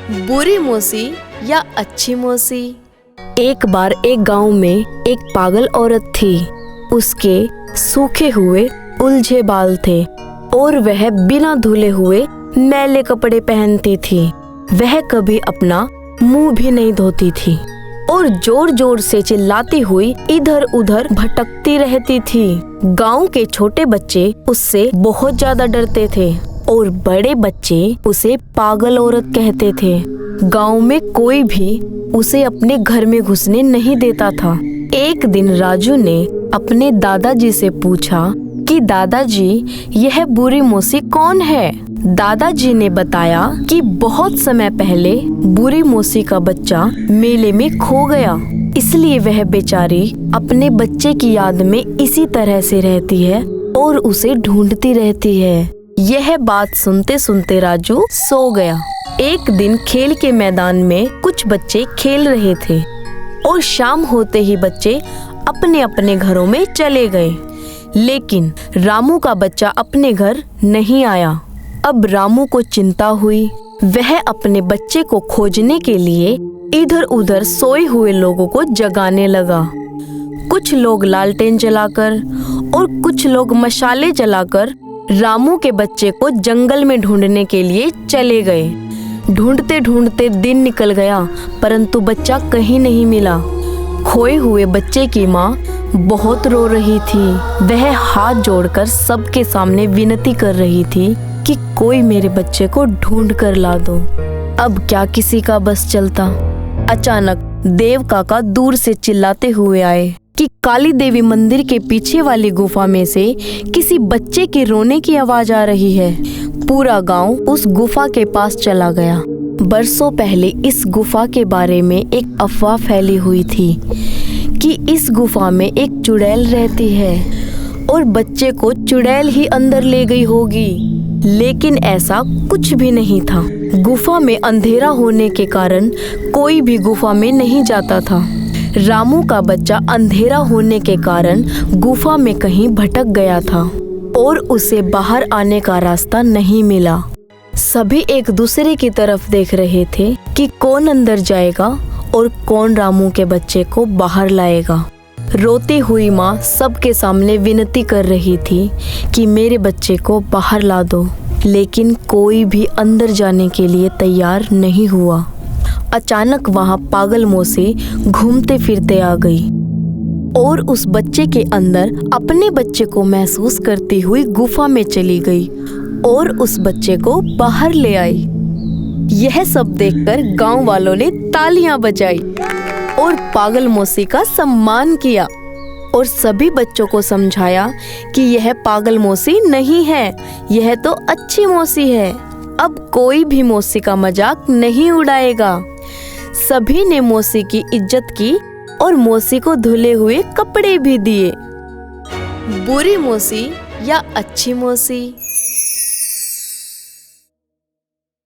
बुरी मौसी या अच्छी मौसी। एक बार एक गांव में एक पागल औरत थी। उसके सूखे हुए उलझे बाल थे और वह बिना धुले हुए मैले कपड़े पहनती थी। वह कभी अपना मुंह भी नहीं धोती थी और जोर जोर से चिल्लाती हुई इधर उधर भटकती रहती थी। गांव के छोटे बच्चे उससे बहुत ज्यादा डरते थे और बड़े बच्चे उसे पागल औरत कहते थे। गांव में कोई भी उसे अपने घर में घुसने नहीं देता था। एक दिन राजू ने अपने दादाजी से पूछा कि दादाजी, यह बुरी मौसी कौन है? दादाजी ने बताया कि बहुत समय पहले बुरी मौसी का बच्चा मेले में खो गया, इसलिए वह बेचारी अपने बच्चे की याद में इसी तरह से रहती है और उसे ढूंढती रहती है। यह बात सुनते सुनते राजू सो गया। एक दिन खेल के मैदान में कुछ बच्चे खेल रहे थे और शाम होते ही बच्चे अपने अपने घरों में चले गए, लेकिन रामू का बच्चा अपने घर नहीं आया। अब रामू को चिंता हुई। वह अपने बच्चे को खोजने के लिए इधर उधर सोए हुए लोगों को जगाने लगा। कुछ लोग लालटेन जलाकर और कुछ लोग मशाले जलाकर रामू के बच्चे को जंगल में ढूंढने के लिए चले गए। ढूंढते ढूंढते दिन निकल गया, परंतु बच्चा कहीं नहीं मिला। खोए हुए बच्चे की माँ बहुत रो रही थी। वह हाथ जोड़कर सबके सामने विनती कर रही थी कि कोई मेरे बच्चे को ढूंढ कर ला दो। अब क्या किसी का बस चलता। अचानक देव काका दूर से चिल्लाते हुए आए कि काली देवी मंदिर के पीछे वाली गुफा में से किसी बच्चे के रोने की आवाज आ रही है। पूरा गांव उस गुफा के पास चला गया। बरसों पहले इस गुफा के बारे में एक अफवाह फैली हुई थी कि इस गुफा में एक चुड़ैल रहती है और बच्चे को चुड़ैल ही अंदर ले गई होगी, लेकिन ऐसा कुछ भी नहीं था। गुफा में अंधेरा होने के कारण कोई भी गुफा में नहीं जाता था। रामू का बच्चा अंधेरा होने के कारण गुफा में कहीं भटक गया था और उसे बाहर आने का रास्ता नहीं मिला। सभी एक दूसरे की तरफ देख रहे थे कि कौन अंदर जाएगा और कौन रामू के बच्चे को बाहर लाएगा। रोती हुई माँ सबके सामने विनती कर रही थी कि मेरे बच्चे को बाहर ला दो, लेकिन कोई भी अंदर जाने के लिए तैयार नहीं हुआ। अचानक वहाँ पागल मौसी घूमते फिरते आ गई और उस बच्चे के अंदर अपने बच्चे को महसूस करती हुई गुफा में चली गई और उस बच्चे को बाहर ले आई। यह सब देखकर गांव वालों ने तालियां बजाई और पागल मौसी का सम्मान किया और सभी बच्चों को समझाया कि यह पागल मौसी नहीं है, यह तो अच्छी मौसी है। अब कोई भी मौसी का मजाक नहीं उड़ाएगा। सभी ने मौसी की इज्जत की और मौसी को धुले हुए कपड़े भी दिए। बुरी मौसी या अच्छी मौसी।